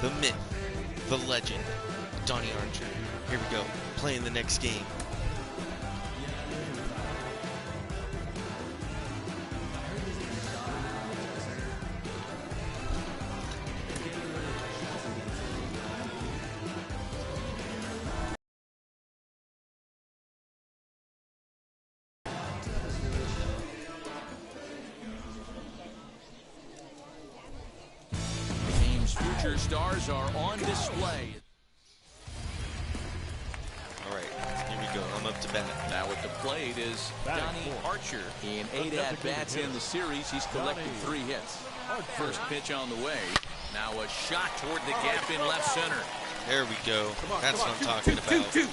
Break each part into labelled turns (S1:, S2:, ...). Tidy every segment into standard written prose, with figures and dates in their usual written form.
S1: the myth, the legend, Donnie Archer. Here we go, playing the next game.
S2: Future stars are on display.
S1: All right, here we go. I'm up to bat.
S2: Now at the plate is Donnie Archer. In 8 at-bats in the series, he's collected 3 hits. First pitch on the way. Now a shot toward the gap in left center.
S1: There we go. That's what I'm talking about.
S2: The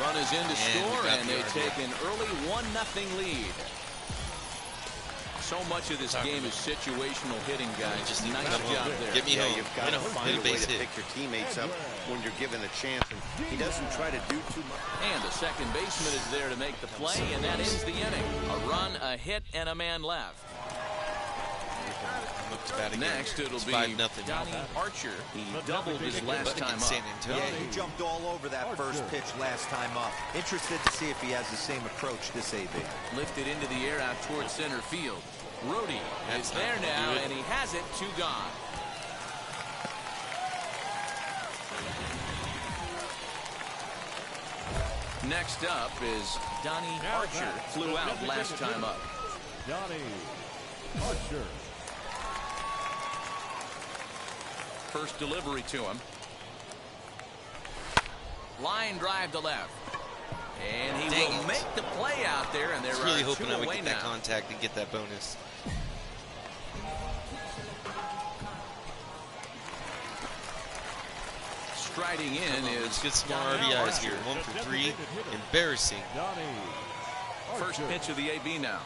S2: run is in to score, and they take an early 1-0 lead. So much of this game is situational hitting, guys.
S1: Just
S2: nice job there.
S1: Get me home.
S3: You've got to find a way to pick your teammates up when you're given a chance, and he doesn't try to do too much.
S2: And the second baseman is there to make the play, and that ends the inning. A run, a hit, and a man left.
S1: I'm up to bat again.
S2: Next, it'll be
S1: 5-0.
S2: Donnie Archer. He doubled his last time up.
S3: Yeah, he jumped all over that first pitch last time up. Interested to see if he has the same approach this AB.
S2: Lifted into the air out towards center field. Brody is there now, and he has it. 2 gone. Next up is Donnie Archer. Flew out last time up.
S4: Donnie Archer.
S2: First delivery to him. Line drive to left. And he will make the play out there, and they're
S1: really hoping I would get
S2: now.
S1: that contact and get that bonus.
S2: Striding in is
S1: let's get some more RBIs here. 1 for 3. Embarrassing.
S2: First pitch of the AB now.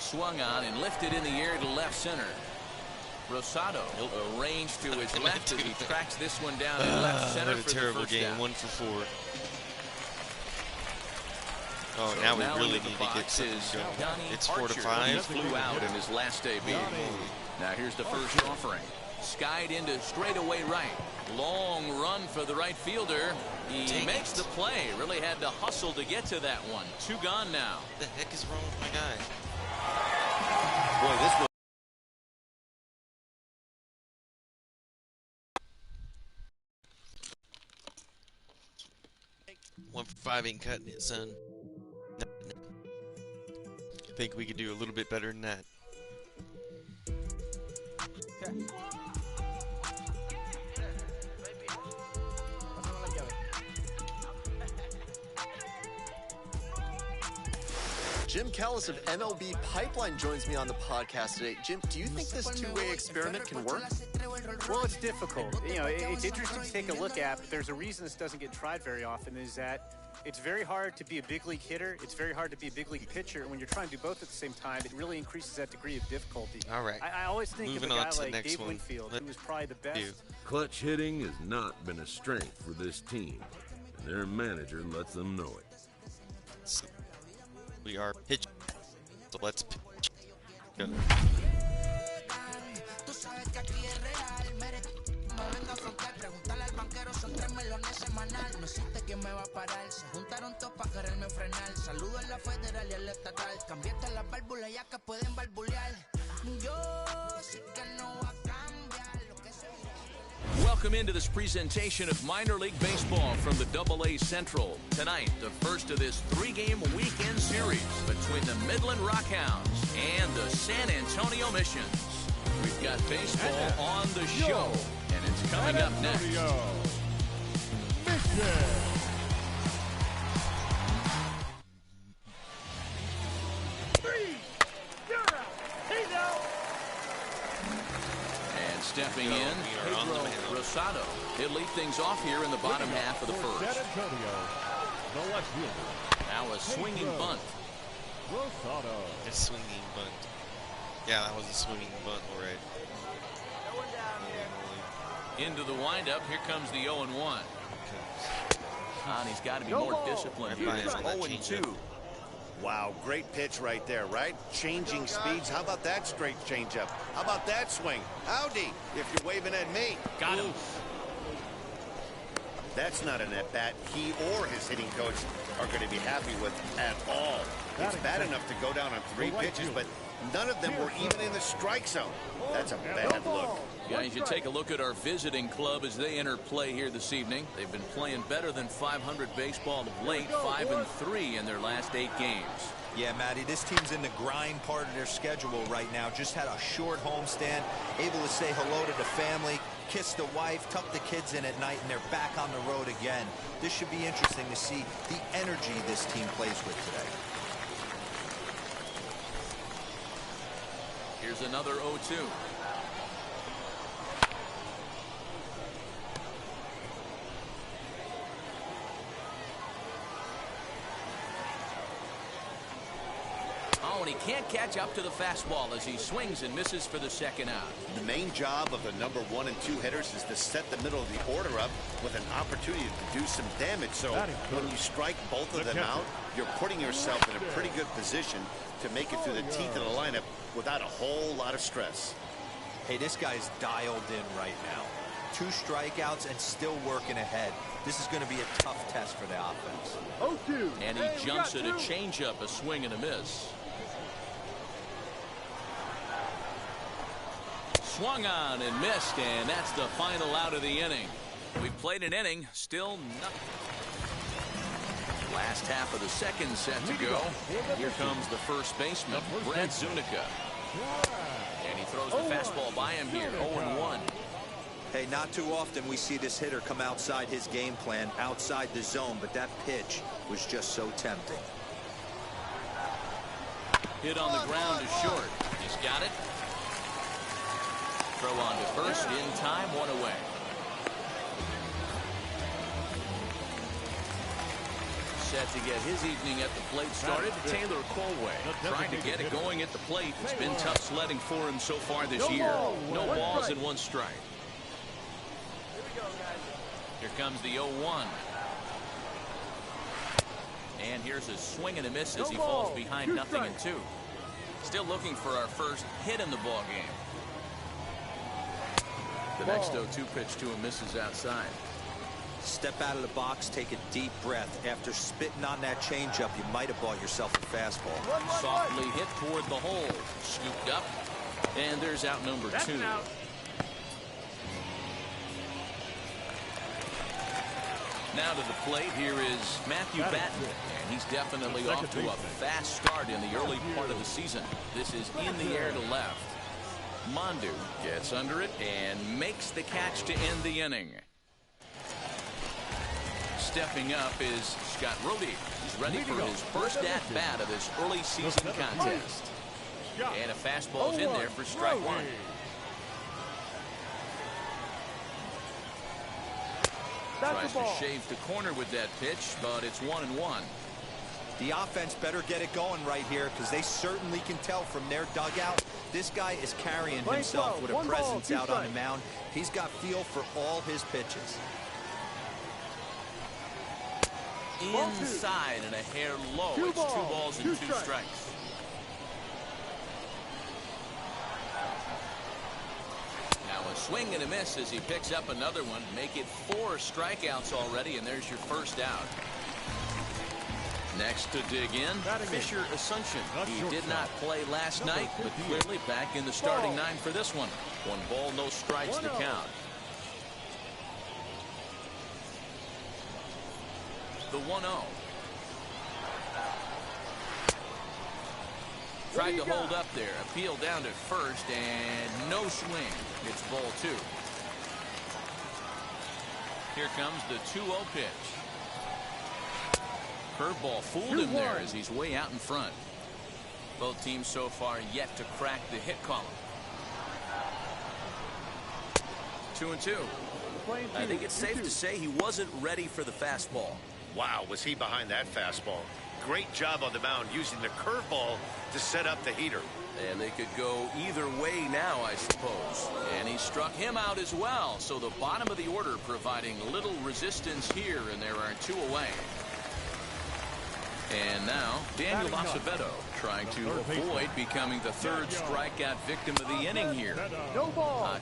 S2: Swung on and lifted in the air to left center. Rosado arranged to his left as he tracks this one down in left center.
S1: What a terrible game.
S2: Down.
S1: 1 for 4. Oh, so now we really need to get something going. It's 4 to 5.
S2: He flew out in his last AB. Now here's the first offering. Skied into straightaway right. Long run for the right fielder. He makes the play. Really had to hustle to get to that one. 2 gone now.
S1: What the heck is wrong with my guy?
S3: Boy, this was
S1: 1 for 5 ain't cutting it, son. No. I think we could do a little bit better than that.
S5: Jim Callis of MLB Pipeline joins me on the podcast today. Jim, do you think this two-way experiment can work?
S6: Well, it's difficult. You know, it's interesting to take a look at, but there's a reason this doesn't get tried very often, is that it's very hard to be a big league hitter. It's very hard to be a big league pitcher. And when you're trying to do both at the same time, it really increases that degree of difficulty.
S1: All right.
S6: I always think
S1: Moving
S6: of a guy
S1: on to the
S6: like
S1: next
S6: Dave
S1: one.
S6: Winfield, who was probably the best.
S4: Clutch hitting has not been a strength for this team, and their manager lets them know it.
S1: We are pitching, so let's pitch. Go.
S2: Welcome into this presentation of minor league baseball from the AA Central. Tonight, the first of this 3-game weekend series between the Midland Rockhounds and the San Antonio Missions. We've got baseball on the show, and it's coming up next. And stepping in, Pedro Rosado. He'll lead things off here in the bottom half of the first. Now a swinging bunt.
S1: A swinging bunt. Yeah, that was a swinging bunt, all right.
S2: Into the windup, here comes the 0-1. And he's got to be more disciplined here. 0-2.
S7: Wow, great pitch right there, right? Changing speeds. How about that straight changeup? How about that swing? Howdy, if you're waving at me.
S2: Got him.
S7: That's not an at-bat he or his hitting coach are going to be happy with at all. It's bad enough to go down on 3 pitches, but none of them were even in the strike zone. That's a bad look.
S2: Guys, you take a look at our visiting club as they enter play here this evening. They've been playing better than 500 baseball of late, 5-3 in their last 8 games.
S3: Yeah, Matty, this team's in the grind part of their schedule right now. Just had a short homestand, able to say hello to the family, kiss the wife, tuck the kids in at night, and they're back on the road again. This should be interesting to see the energy this team plays with today.
S2: Here's another 0-2. Oh, and he can't catch up to the fastball as he swings and misses for the second out.
S7: The main job of the number 1 and 2 hitters is to set the middle of the order up with an opportunity to do some damage. So when you strike both of them out, you're putting yourself in a pretty good position to make it through the teeth of the lineup without a whole lot of stress.
S3: Hey, this guy's dialed in right now. 2 strikeouts and still working ahead. This is going to be a tough test for the offense.
S2: And he jumps at a changeup, a swing and a miss. Swung on and missed, and that's the final out of the inning. We've played an inning, still nothing. Last half of the second set to go. Here comes the first baseman, Brad Zunica. And he throws the fastball by him here, 0-1.
S3: Hey, not too often we see this hitter come outside his game plan, outside the zone, but that pitch was just so tempting.
S2: Hit on the ground is short. He's got it. Throw on to first in time, 1 away. Set to get his evening at the plate started, Taylor Colway. Trying to get it going at the plate. It's been tough sledding for him so far this year. No balls and 1 strike. Here comes the 0-1. And here's a swing and a miss as he falls behind 0-2. Still looking for our first hit in the ball game. The next 0-2 pitch to him misses outside.
S3: Step out of the box, take a deep breath. After spitting on that changeup, you might have bought yourself a fastball.
S2: Softly hit toward the hole. Scooped up. And there's out number 2. Now to the plate, here is Matthew Batten. And he's definitely off to a fast start in the early part of the season. This is in the air to left. Mondu gets under it and makes the catch to end the inning. Stepping up is Scott Rohde. He's ready for his first at-bat of this early season contest. And a fastball's in there for strike 1. Tries to shave the corner with that pitch, but it's 1-1.
S3: The offense better get it going right here because they certainly can tell from their dugout. This guy is carrying himself with a presence out on the mound. He's got feel for all his pitches.
S2: Inside and a hair low. It's 2 balls and 2 strikes. Now a swing and a miss as he picks up another one. Make it 4 strikeouts already, and there's your first out. Next to dig in, Fisher Asuncion. He did not play last night, but clearly back in the starting 9 for this one. 1 ball, no strikes to count. The 1-0. Tried to hold up there. Appeal down to first, and no swing. It's ball 2. Here comes the 2-0 pitch. Curveball fooled him there as he's way out in front. Both teams so far yet to crack the hit column. 2-2. I think it's safe to say he wasn't ready for the fastball.
S7: Wow, was he behind that fastball. Great job on the mound using the curveball to set up the heater.
S2: And they could go either way now, I suppose. And he struck him out as well. So the bottom of the order providing little resistance here, and there are 2 away. And now, Daniel Acevedo trying to avoid becoming the third strikeout victim of the inning here.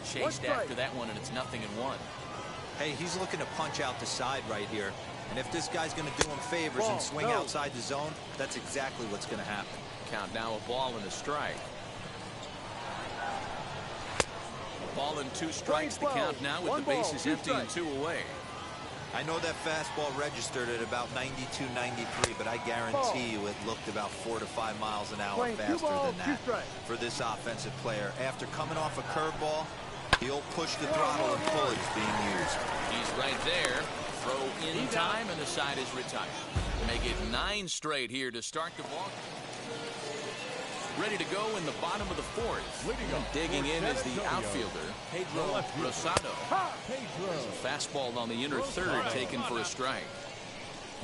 S2: Chased after that one, and it's 0-1.
S3: Hey, he's looking to punch out the side right here. And if this guy's going to do him favors and swing outside the zone, that's exactly what's going to happen.
S2: Count now a ball and a strike. A ball and 2 strikes the count now with the bases empty and 2 away.
S3: I know that fastball registered at about 92, 93, but I guarantee you it looked about 4 to 5 miles an hour faster than that for this offensive player. After coming off a curveball, he'll push the throttle and pull is being used.
S2: He's right there. Throw in time, and the side is retired. Make it 9 straight here to start the ball. Ready to go in the bottom of the 4th. Digging in is the outfielder, Pedro Rosado. A fastball on the inner 3rd taken for a strike.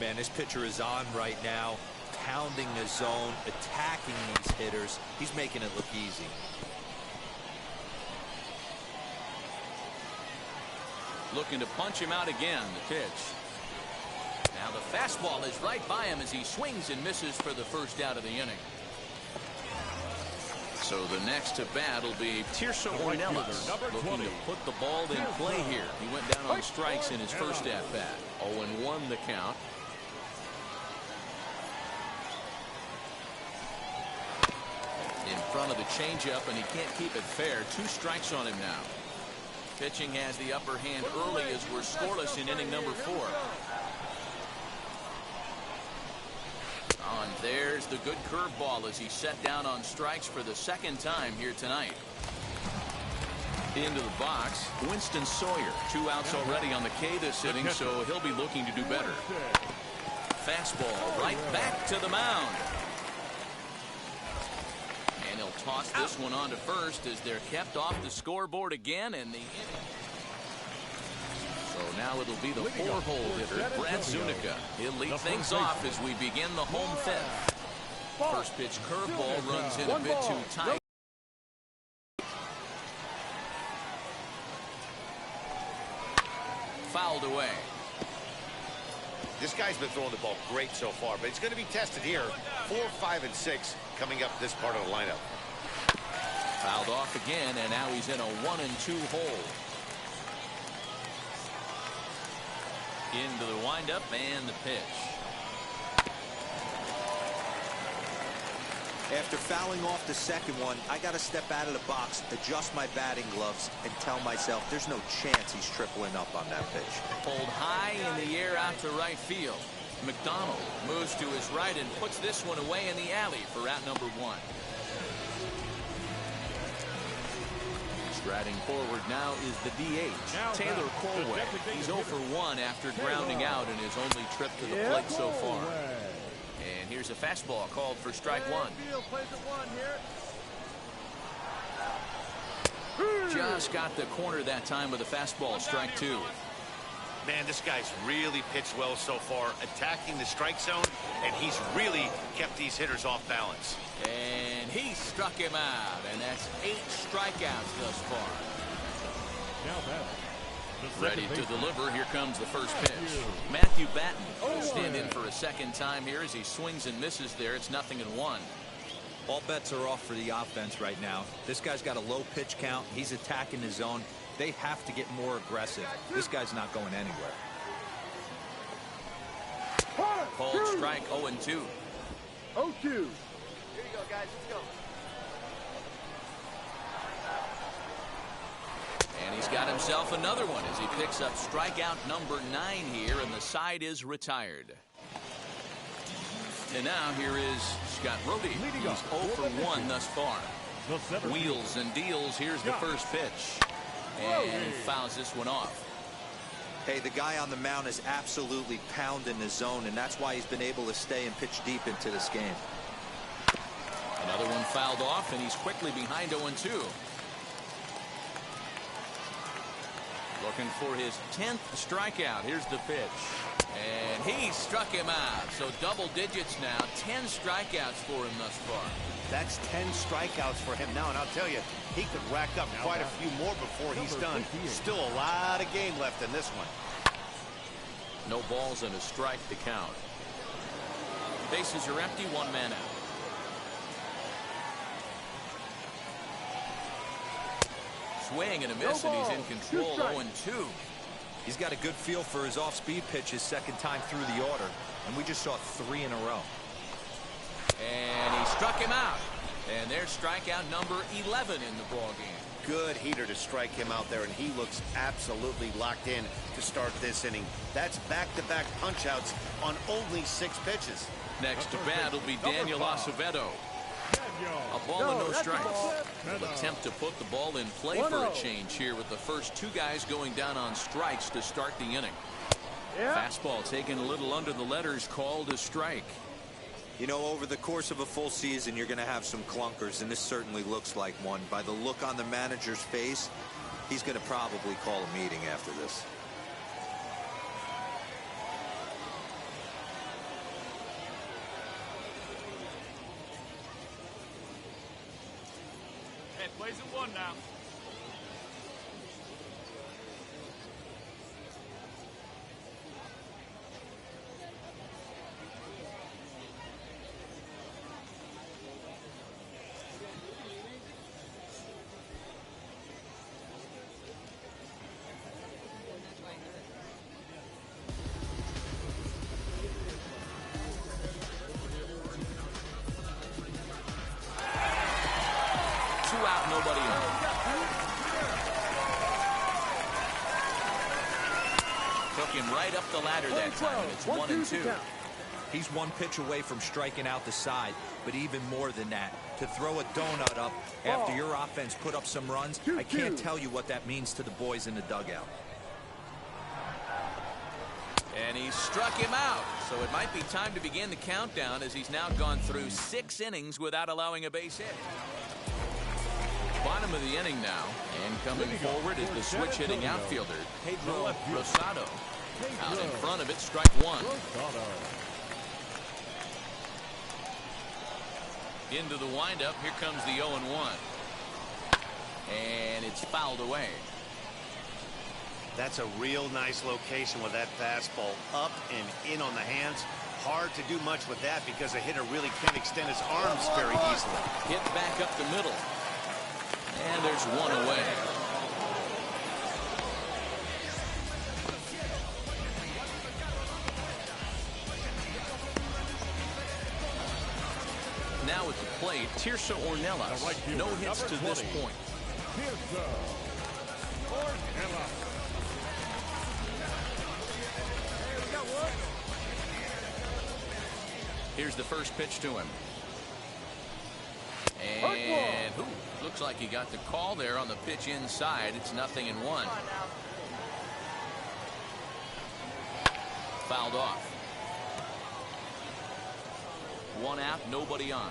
S3: Man, this pitcher is on right now, pounding the zone, attacking these hitters. He's making it look easy.
S2: Looking to punch him out again, the pitch. Now the fastball is right by him as he swings and misses for the first out of the inning. So the next to bat will be Tirso Ornelas, looking to put the ball in play here. He went down on strikes in his first at-bat. 0-1 the count. In front of the changeup, and he can't keep it fair. 2 strikes on him now. Pitching has the upper hand early as we're scoreless in inning number 4. And there's the good curveball as he set down on strikes for the 2nd time here tonight. Into the box, Winston Sawyer. 2 outs already on the K this inning, so he'll be looking to do better. Fastball right back to the mound. And he'll toss this one on to first as they're kept off the scoreboard again in the inning. So now it'll be the 4-hole hitter, Brad Zuniga. He'll lead things off as we begin the home 5th. First pitch curveball runs in a bit too tight. Fouled away.
S7: This guy's been throwing the ball great so far, but he's going to be tested here. 4, 5, and 6 coming up this part of the lineup.
S2: Fouled off again, and now he's in a 1-2 hole. Into the windup and the pitch.
S3: After fouling off the second one, I got to step out of the box, adjust my batting gloves, and tell myself there's no chance he's tripling up on that pitch.
S2: Pulled high in the air out to right field. McDonald moves to his right and puts this one away in the alley for out number 1. Striding forward now is the DH, Taylor Colway. He's 0 for 1 after grounding out in his only trip to the plate so far. And here's a fastball called for strike 1. Just got the corner that time with a fastball, strike 2.
S7: Man, this guy's really pitched well so far, attacking the strike zone, and he's really kept these hitters off balance.
S2: And he struck him out, and that's 8 strikeouts thus far. Ready to deliver. Here comes the first pitch. Matthew Batten will stand in for a 2nd time here as he swings and misses there. It's 0-1.
S3: All bets are off for the offense right now. This guy's got a low pitch count. He's attacking the zone. They have to get more aggressive. This guy's not going anywhere.
S2: Called strike 0-2.
S8: 0-2. Here you go, guys. Let's go.
S2: And he's got himself another one as he picks up strikeout number 9 here, and the side is retired. And now here is Scott Rhodey. He's 0 for 1 thus far. Wheels and deals. Here's the first pitch. And he fouls this one off.
S3: Hey, the guy on the mound is absolutely pounding the zone, and that's why he's been able to stay and pitch deep into this game.
S2: Another one fouled off, and he's quickly behind 0-2. Looking for his 10th strikeout. Here's the pitch. And he struck him out. So double digits now. 10 strikeouts for him thus far.
S7: That's 10 strikeouts for him now, and I'll tell you, he could rack up quite a few more before he's done. Still a lot of game left in this one.
S2: No balls and a strike to count. Bases are empty, one man out. Swing and a miss, and he's in control. 0-2.
S3: He's got a good feel for his off-speed pitches second time through the order, and we just saw 3 in a row.
S2: And he struck him out. And there's strikeout number 11 in the ball game.
S7: Good heater to strike him out there, and he looks absolutely locked in to start this inning. That's back-to-back punch-outs on only 6 pitches.
S2: Next to bat will be Daniel Acevedo. A ball and no strikes. He'll attempt to put the ball in play for a change here with the first 2 guys going down on strikes to start the inning. Fastball taken a little under the letters, called a strike.
S3: You know, over the course of a full season, you're going to have some clunkers, and this certainly looks like one. By the look on the manager's face, he's going to probably call a meeting after this.
S9: Hey, plays at 1 now.
S2: Out, nobody on. Took him right up the ladder that time. It's 1-2.
S3: He's 1 pitch away from striking out the side, but even more than that, to throw a donut up after your offense put up some runs, I can't tell you what that means to the boys in the dugout.
S2: And he struck him out. So it might be time to begin the countdown, as he's now gone through 6 innings without allowing a base hit. Bottom of the inning now, and coming forward is the switch hitting outfielder Pedro Rosado. Out in front of it, strike 1. Into the windup, here comes the 0-1. And it's fouled away.
S7: That's a real nice location with that fastball up and in on the hands. Hard to do much with that because a hitter really can't extend his arms very easily.
S2: Hit back up the middle. And there's 1 away. Now at the plate, Tirso Ornelas. No hits to this point. Here's the first pitch to him. And looks like he got the call there on the pitch inside. It's 0-1. Fouled off. 1 out, nobody on.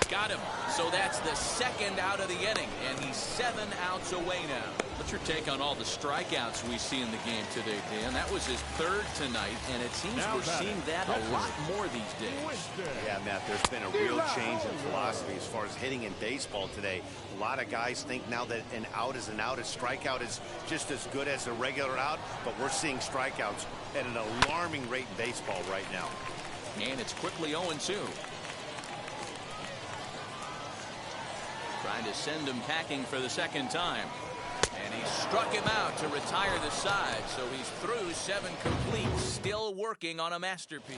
S2: Got him. So that's the 2nd out of the inning, and he's 7 outs away now. What's your take on all the strikeouts we see in the game today, Dan? That was his 3rd tonight, and it seems we're seeing that a lot more these days.
S7: Yeah, Matt, there's been a real change in philosophy as far as hitting in baseball today. A lot of guys think now that an out is an out, a strikeout is just as good as a regular out, but we're seeing strikeouts at an alarming rate in baseball right now.
S2: And it's quickly 0-2. Trying to send him packing for the 2nd time. And he struck him out to retire the side. So he's through 7 complete, still working on a masterpiece.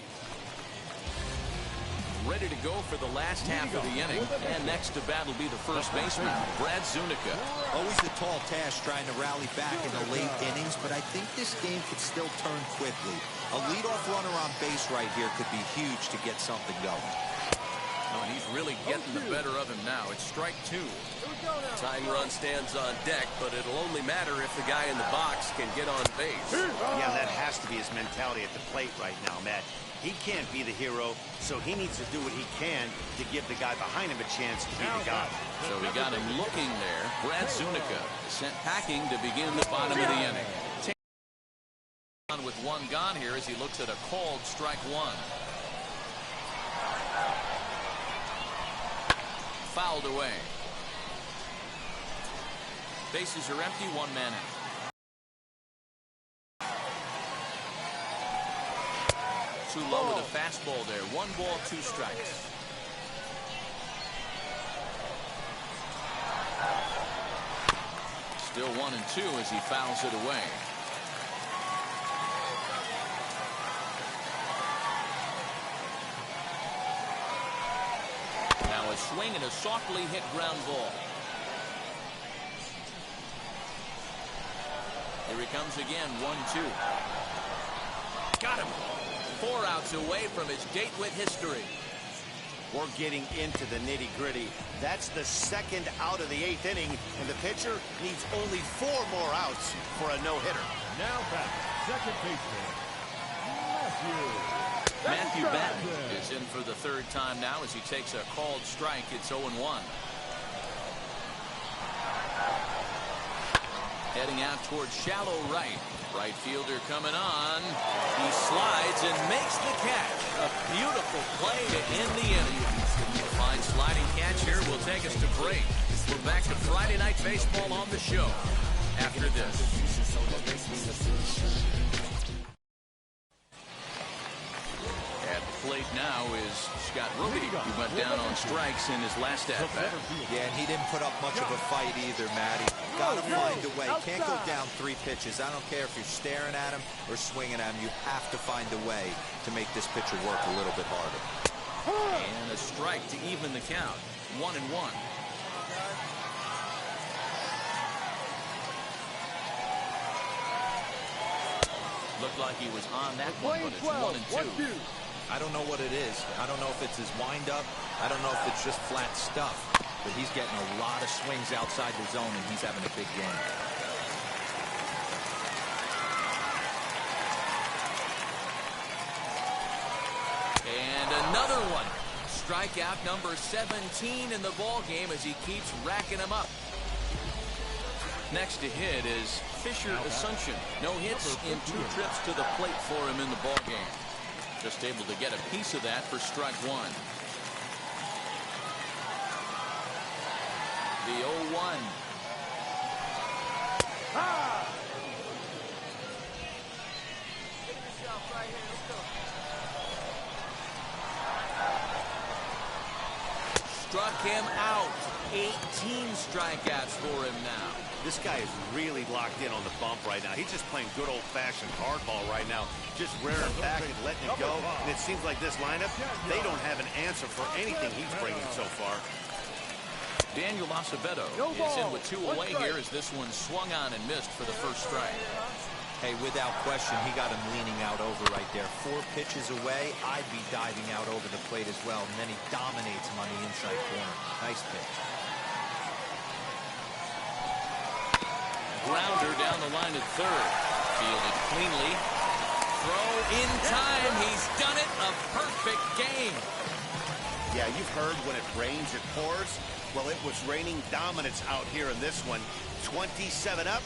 S2: Ready to go for the last half of the inning. And next to bat will be the first baseman, Brad Zunica.
S3: Always a tall task trying to rally back in the late innings, but I think this game could still turn quickly. A leadoff runner on base right here could be huge to get something going.
S2: Oh, and he's really getting the better of him now. It's strike 2.
S10: Tying run stands on deck, but it'll only matter if the guy in the box can get on base.
S7: Yeah, that has to be his mentality at the plate right now, Matt. He can't be the hero, so he needs to do what he can to give the guy behind him a chance to be the guy.
S2: So we got him looking there. Brad Zunica sent packing to begin the bottom of the inning. On with 1 gone here as he looks at a called strike 1. Fouled away. Bases are empty, 1 man out. too low with a fastball there. 1 ball, 2 strikes. Still 1-2 as he fouls it away. Now a swing and a softly hit ground ball. Here he comes again, 1-2. Got him. 4 outs away from his date with history.
S7: We're getting into the nitty-gritty. That's the 2nd out of the 8th inning, and the pitcher needs only 4 more outs for a no-hitter.
S9: Now back, second baseman,
S2: Matthew Batten is in for the 3rd time now as he takes a called strike. It's 0-1. Heading out towards shallow right. Right fielder coming on. He slides and makes the catch. A beautiful play to end the inning. A fine sliding catch here will take us to break. We're back to Friday Night Baseball on the show after this. At the plate now is Scott Roby, who went down on strikes in his last at-bat.
S3: Yeah, and he didn't put up much of a fight either, Matty. Got to find a way. Can't go down 3 pitches. I don't care if you're staring at him or swinging at him. You have to find a way to make this pitcher work a little bit harder.
S2: And a strike to even the count. 1-1. Looked like he was on that one, but it's 1-2.
S3: I don't know what it is. I don't know if it's his windup. I don't know if it's just flat stuff. But he's getting a lot of swings outside the zone, and he's having a big game.
S2: And another one. Strikeout number 17 in the ball game as he keeps racking them up. Next to hit is Fisher Assumption. No hits in 2 trips to the plate for him in the ball game. Just able to get a piece of that for strike 1. The 0-1. Struck him out. 18 strikeouts for him now.
S7: This guy is really locked in on the bump right now. He's just playing good old-fashioned hardball right now. Just rearing back and letting it go. And it seems like this lineup, they don't have an answer for anything he's bringing so far.
S2: Daniel Acevedo is in with 2 away here as this one swung on and missed for the first strike.
S3: Hey, without question, he got him leaning out over right there. 4 pitches away, I'd be diving out over the plate as well. And then he dominates him on the inside corner. Nice pitch.
S2: Grounder down the line at third. Fielded cleanly. Throw in time. He's done it. A perfect game.
S7: Yeah, you've heard when it rains, it pours. Well, it was raining dominance out here in this one. 27 up,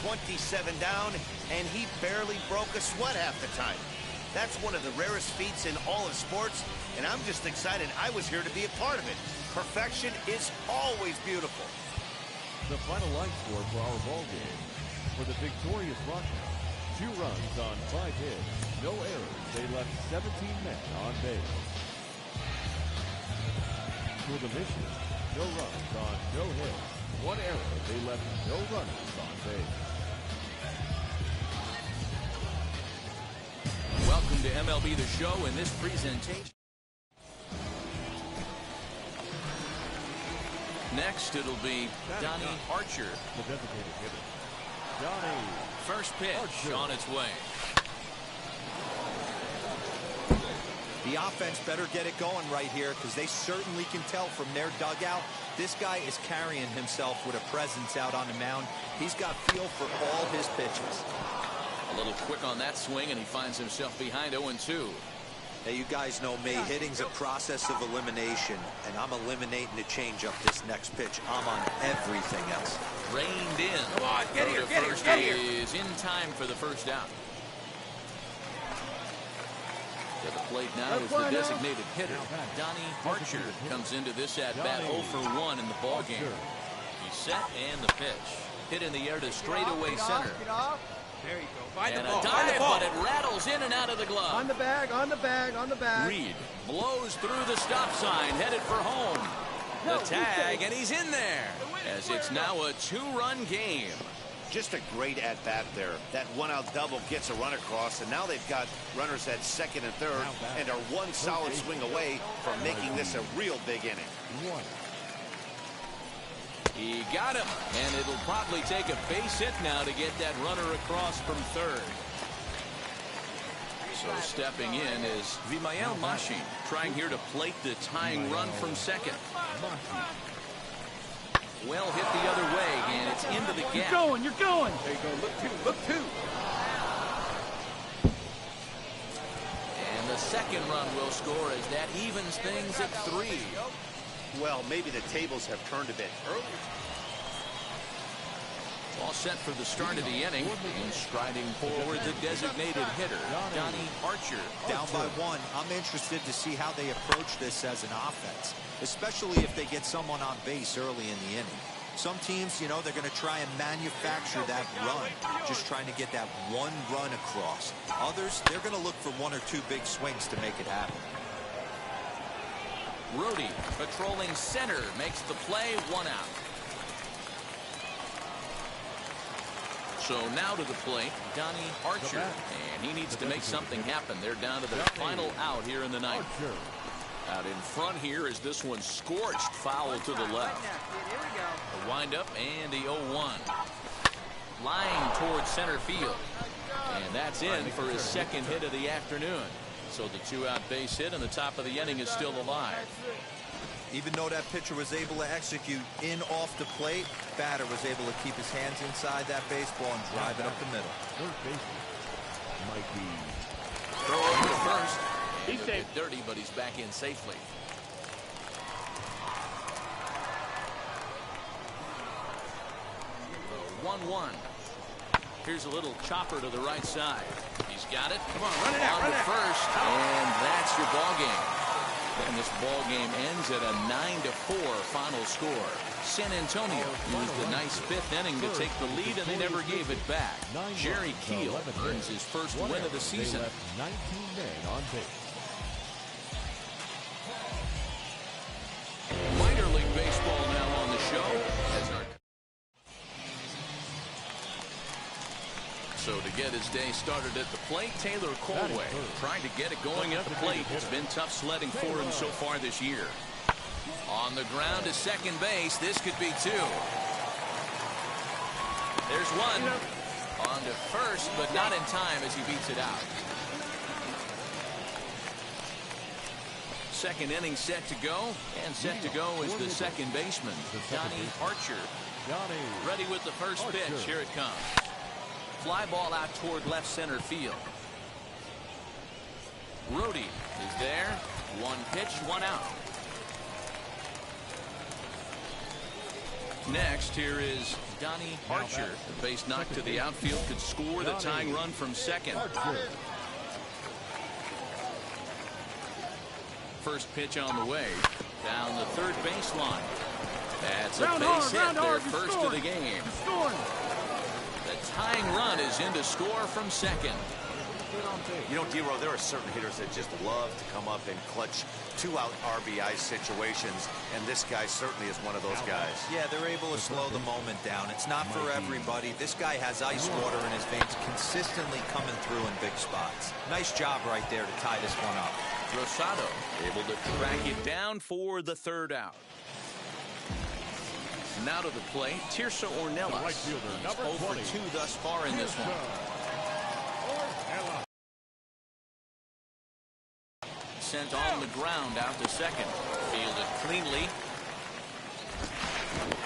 S7: 27 down, and he barely broke a sweat half the time. That's one of the rarest feats in all of sports, and I'm just excited I was here to be a part of it. Perfection is always beautiful.
S9: The final line score for our ball game. For the victorious Rockets, 2 runs on 5 hits, no errors. They left 17 men on base. For the Mission, no runs on no hits, 1 error. They left no runners on base.
S2: Welcome to MLB The Show in this presentation. Next, it'll be Donnie Archer.
S9: The designated hitter. Donnie.
S2: First pitch Archer. On its way.
S3: The offense better get it going right here because they certainly can tell from their dugout. This guy is carrying himself with a presence out on the mound. He's got feel for all his pitches.
S2: A little quick on that swing, and he finds himself behind 0-2.
S3: Hey, you guys know me. Hitting's a process of elimination, and I'm eliminating the changeup this next pitch. I'm on everything else.
S2: Reined in.
S10: Come on, get here, get here, get here.
S2: Is in time for the first down. To the plate now is the designated hitter. Donnie Archer comes into this at-bat 0 for 1 in the ballgame. He's set and the pitch. Hit in the air to straightaway center.
S11: There you go. Find
S2: and
S11: the ball.
S2: a dive, but it rattles in and out of the glove.
S8: On the bag, on the bag, on the bag.
S2: Reed blows through the stop sign, headed for home. The tag, and he's in there, as it's now a 2-run game.
S7: Just a great at-bat there. That one-out double gets a run across, and now they've got runners at second and third and are one solid swing away from making this a real big inning.
S2: He got him, and it'll probably take a base hit now to get that runner across from third. So stepping in is Vimael Mashi, trying here to plate the tying run from second. Well hit the other way, and it's into the gap.
S8: You're going.
S11: There you go. Look two.
S2: And the second run will score as that evens things at 3.
S7: Well, maybe the tables have turned a bit early.
S2: All set for the start of the inning. And striding forward, the designated hitter, Donnie Archer.
S3: Down by 1. I'm interested to see how they approach this as an offense, especially if they get someone on base early in the inning. Some teams, you know, they're going to try and manufacture that run, just trying to get that one run across. Others, they're going to look for 1 or 2 big swings to make it happen.
S2: Rhodey patrolling center makes the play, 1 out. So now to the plate, Donnie Archer, and he needs to make something happen. They're down to their final out here in the ninth. Out in front here is this one scorched, foul to the left. A windup and the 0-1. Flying towards center field. And that's in for his second hit of the afternoon. So the 2-out base hit and the top of the inning is still alive.
S3: Even though that pitcher was able to execute in off the plate, batter was able to keep his hands inside that baseball and drive it up the middle.
S9: Third baseman might be
S2: throw over to first. He's safe. Dirty, but he's back in safely. The 1-1. Here's a little chopper to the right side. He's got it.
S11: Come on, run it out.
S2: On to first, and that's your ball game. And this ball game ends at a 9-4 final score. San Antonio used a nice 5th inning to take the lead, and they never gave it back. Jerry Keel earns his first win of the season.
S9: 19 men on base.
S2: Minor League Baseball now on the show. So to get his day started at the plate, Taylor Colway trying to get it going at the plate. It's been tough sledding for him so far this year. On the ground to second base. This could be 2. There's 1. On to first, but not in time as he beats it out. Second inning set to go, and set to go is the second baseman, Donnie Archer. Ready with the first pitch. Here it comes. Fly ball out toward left center field. Rhodey is there. 1 pitch, 1 out. Next, here is Donnie Archer. The base knock to the outfield could score the tying run from second. First pitch on the way. Down the third baseline. That's a base hit, their first of the game. The tying run is in to score from second.
S7: You know, D-Row, there are certain hitters that just love to come up and clutch 2-out RBI situations, and this guy certainly is one of those guys.
S3: Yeah, they're able to slow the moment down. It's not for everybody. This guy has ice water in his veins, consistently coming through in big spots. Nice job right there to tie this one up.
S2: Rosado able to track it down for the 3rd out. Now to the plate, Tirso Ornelas.
S9: Right fielder,
S2: He's 0 for 2 thus far in this one. Sent on the ground out to second. Fielded cleanly.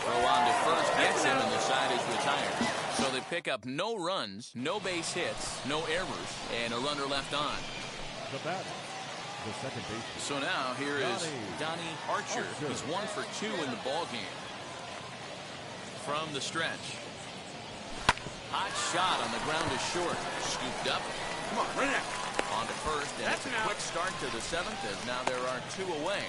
S2: Throw on to first, gets him, and the side is retired. So they pick up no runs, no base hits, no errors, and a runner left on.
S9: The batter, the second baseman.
S2: So now here is Donnie Archer. He's 1 for 2 in the ball game. From the stretch. Hot shot on the ground is short. Scooped up.
S11: Come on, run it.
S2: On to first, and it's a quick start to the 7th as now there are 2 away.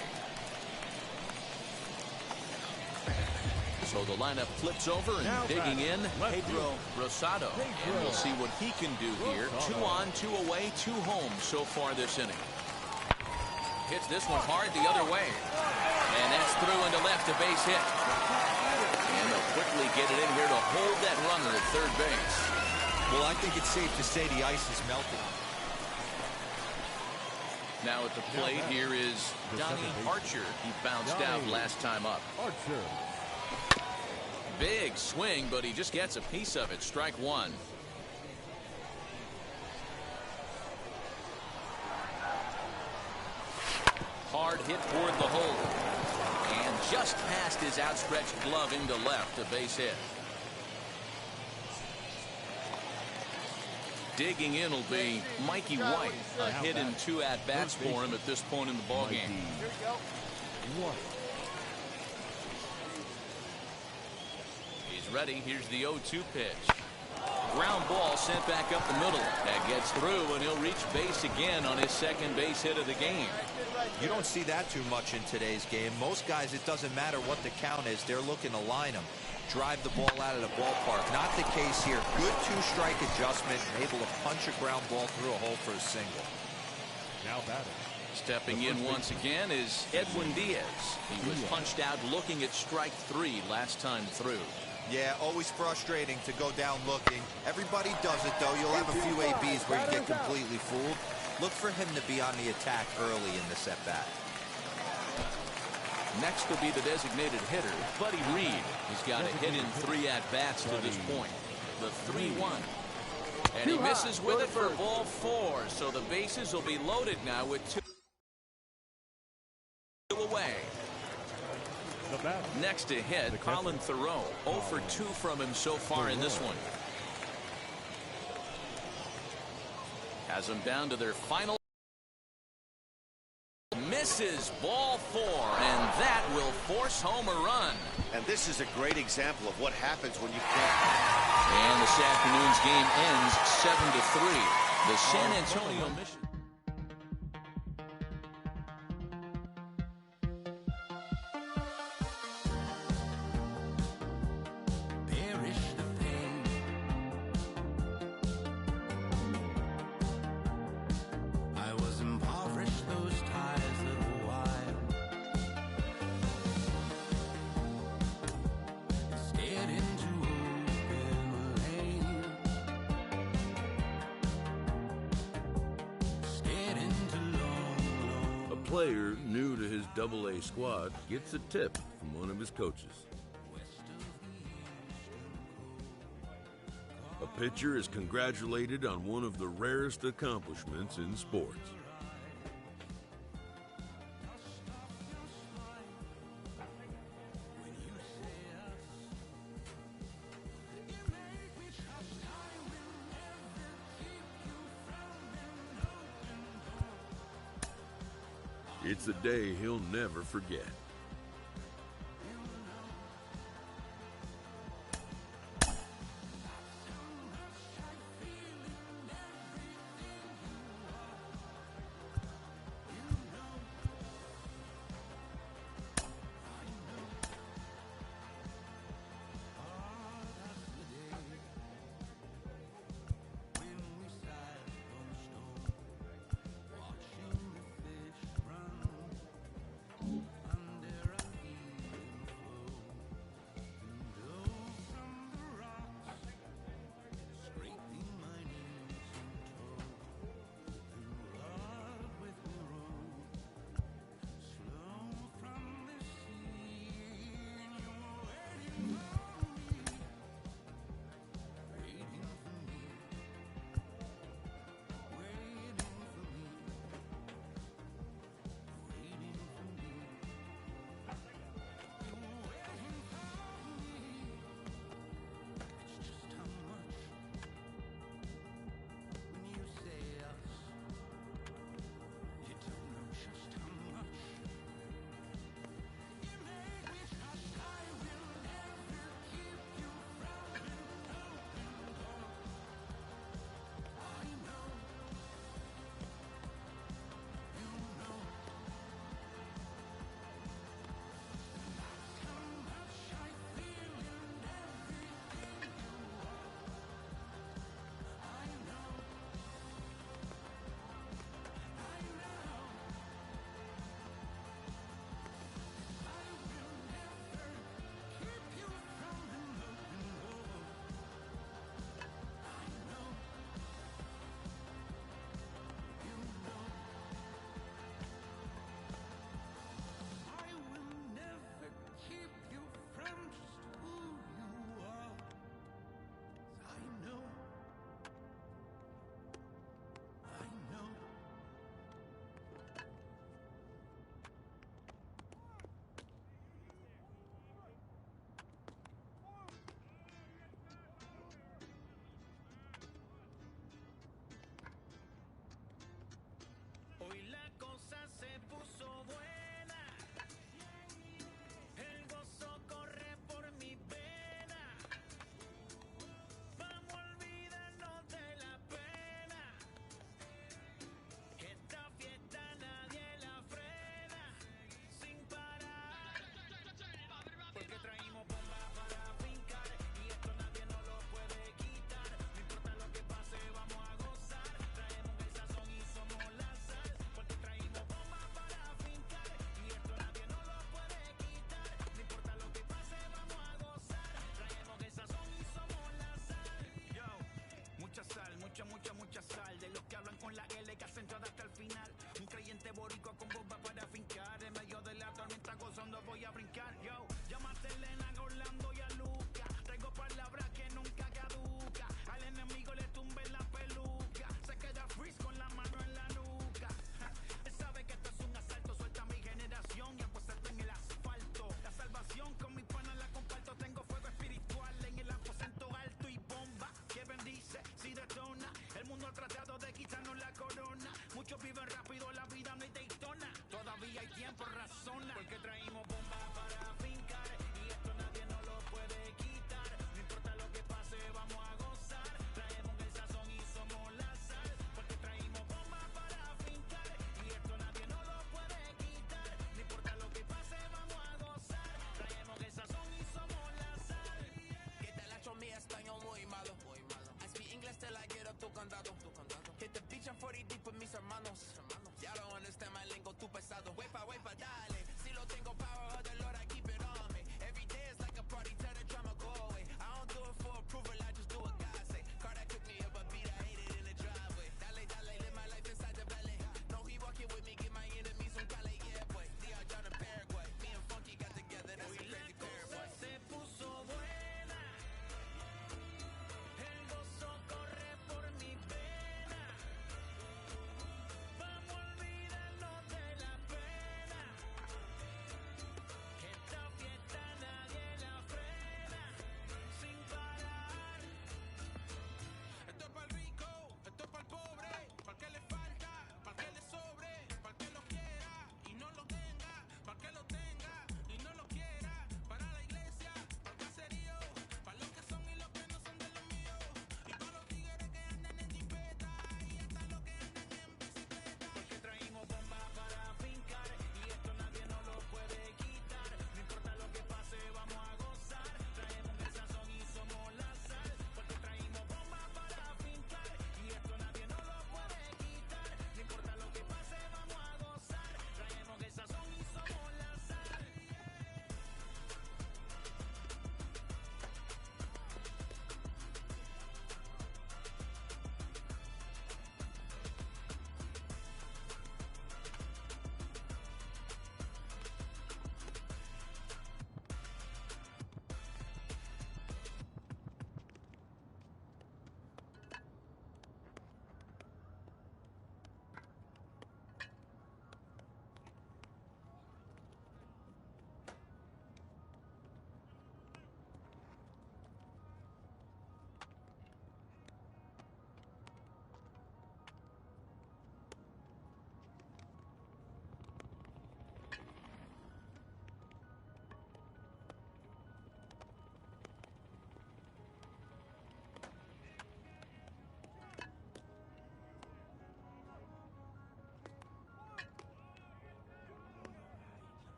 S2: So So the lineup flips over and
S9: Now
S2: digging in,
S9: left
S2: Pedro Rosado. And we'll see what he can do here. 2 on, 2 away, 2 home so far this inning. Hits this one hard the other way. And that's through into left, a base hit. And they'll quickly get it in here to hold that runner at third base.
S3: Well, I think it's safe to say the ice is melting.
S2: Now at the plate here is Donnie Archer. He bounced out last time up.
S9: Archer.
S2: Big swing, but he just gets a piece of it. Strike 1. Hard hit toward the hole. And just past his outstretched glove into left, a base hit. Digging in will be Mikey White. A hit in 2 at-bats for him at this point in the ballgame. He's ready. Here's the 0-2 pitch. Ground ball sent back up the middle. That gets through, and he'll reach base again on his second base hit of the game.
S3: You don't see that too much in today's game. Most guys, it doesn't matter what the count is. They're looking to line them, drive the ball out of the ballpark. Not the case here. Good 2-strike adjustment, able to punch a ground ball through a hole for a single.
S9: Now batting.
S2: Stepping in once again is Edwin Diaz. He was punched out looking at strike 3 last time through.
S3: Yeah, always frustrating to go down looking. Everybody does it, though. You'll have a few ABs where you get completely fooled. Look for him to be on the attack early in this at-bat.
S2: Next will be the designated hitter, Buddy Reed. He's got a hit in 3 at-bats to this point. The 3-1. And he misses with it for ball 4. So the bases will be loaded now with 2 away. Next to hit, Colin Thoreau. 0 for 2 from him so far in this one. Has them down to their final. Misses ball 4, and that will force home a run.
S7: And this is a great example of what happens when you can't.
S2: And this afternoon's game ends 7-3. The San Antonio Mission.
S4: Player new to his AA squad gets a tip from one of his coaches. A pitcher is congratulated on one of the rarest accomplishments in sports. It's a day he'll never forget.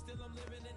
S12: Still I'm living